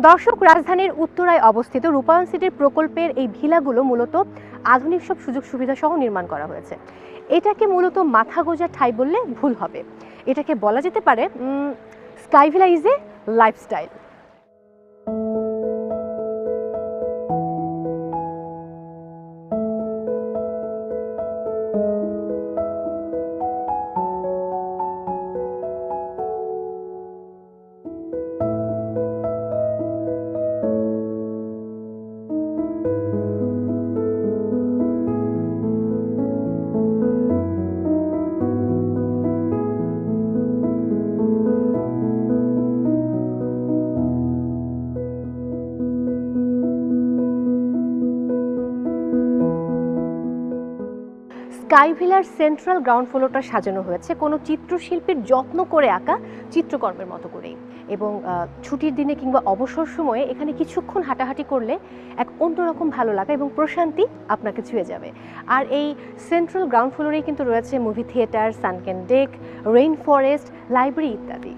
দর্শক, রাজধানীর উত্তরায় অবস্থিত রূপায়ণ সিটির প্রকল্পের এই ভিলাগুলো মূলত আধুনিক সব সুযোগ সুবিধা সহ নির্মাণ করা হয়েছে। এটাকে মূলত মাথা গোঁজার ঠাঁই বললে ভুল হবে। এটাকে বলা যেতে পারে sky villa is a lifestyle. Sky ভিলার সেন্ট্রাল গ্রাউন্ড ফ্লোরটা সাজানো হয়েছে কোনো চিত্রশিল্পীর যত্ন করে আঁকা চিত্রকর্মের মতো করেই। এবং ছুটির দিনে কিংবা অবসর সময়ে এখানে কিছুক্ষণ হাঁটাহাঁটি করলে এক অন্যরকম ভালো লাগা এবং প্রশান্তি আপনাকে ছুঁয়ে যাবে। আর এই সেন্ট্রাল গ্রাউন্ড ফ্লোরেই কিন্তু রয়েছে movie theatre, sunken deck, rain forest, library ইত্যাদি।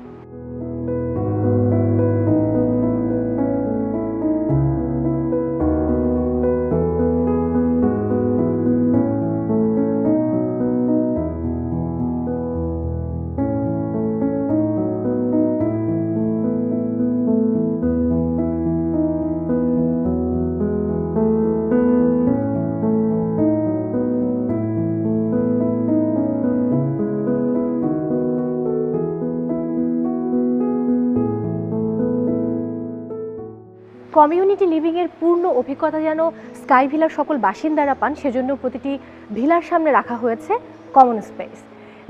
কমিউনিটি লিভিংয়ের পূর্ণ অভিজ্ঞতা যেন স্কাই ভিলার সকল বাসিন্দারা পান, সেজন্য প্রতিটি ভিলার সামনে রাখা হয়েছে কমন স্পেস,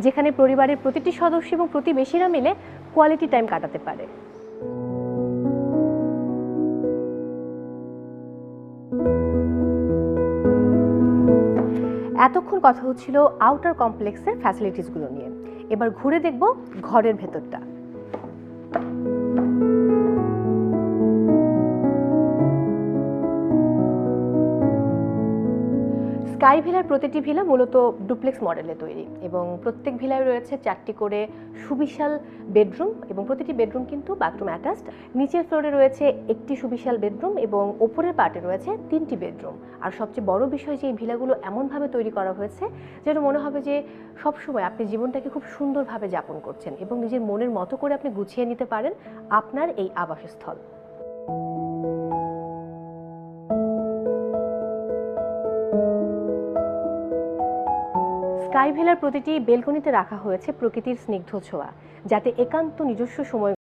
যেখানে পরিবারের প্রতিটি সদস্য এবং প্রতিবেশীরা মিলে কোয়ালিটি টাইম কাটাতে পারে। এতক্ষণ কথা হচ্ছিল আউটার কমপ্লেক্সের ফ্যাসিলিটিসগুলো নিয়ে। এবার ঘুরে দেখব ঘরের ভেতরটা। স্কাই ভিলার প্রতিটি ভিলা মূলত ডুপ্লেক্স মডেলে তৈরি এবং প্রত্যেক ভিলায় রয়েছে 4টি করে সুবিশাল বেডরুম এবং প্রতিটি বেডরুম কিন্তু বাথরুম অ্যাটাচড। নিচের ফ্লোরে রয়েছে একটি সুবিশাল বেডরুম এবং ওপরের পার্টে রয়েছে 3টি বেডরুম। আর সবচেয়ে বড় বিষয় যে এই ভিলাগুলো এমনভাবে তৈরি করা হয়েছে যেন মনে হবে যে সবসময় আপনি জীবনটাকে খুব সুন্দরভাবে যাপন করছেন এবং নিজের মনের মতো করে আপনি গুছিয়ে নিতে পারেন আপনার এই আবাসস্থল। স্কাই ভিলার প্রতিটি বেলকনিতে রাখা হয়েছে প্রকৃতির স্নিগ্ধ ছোঁয়া, যাতে একান্ত নিজস্ব সময়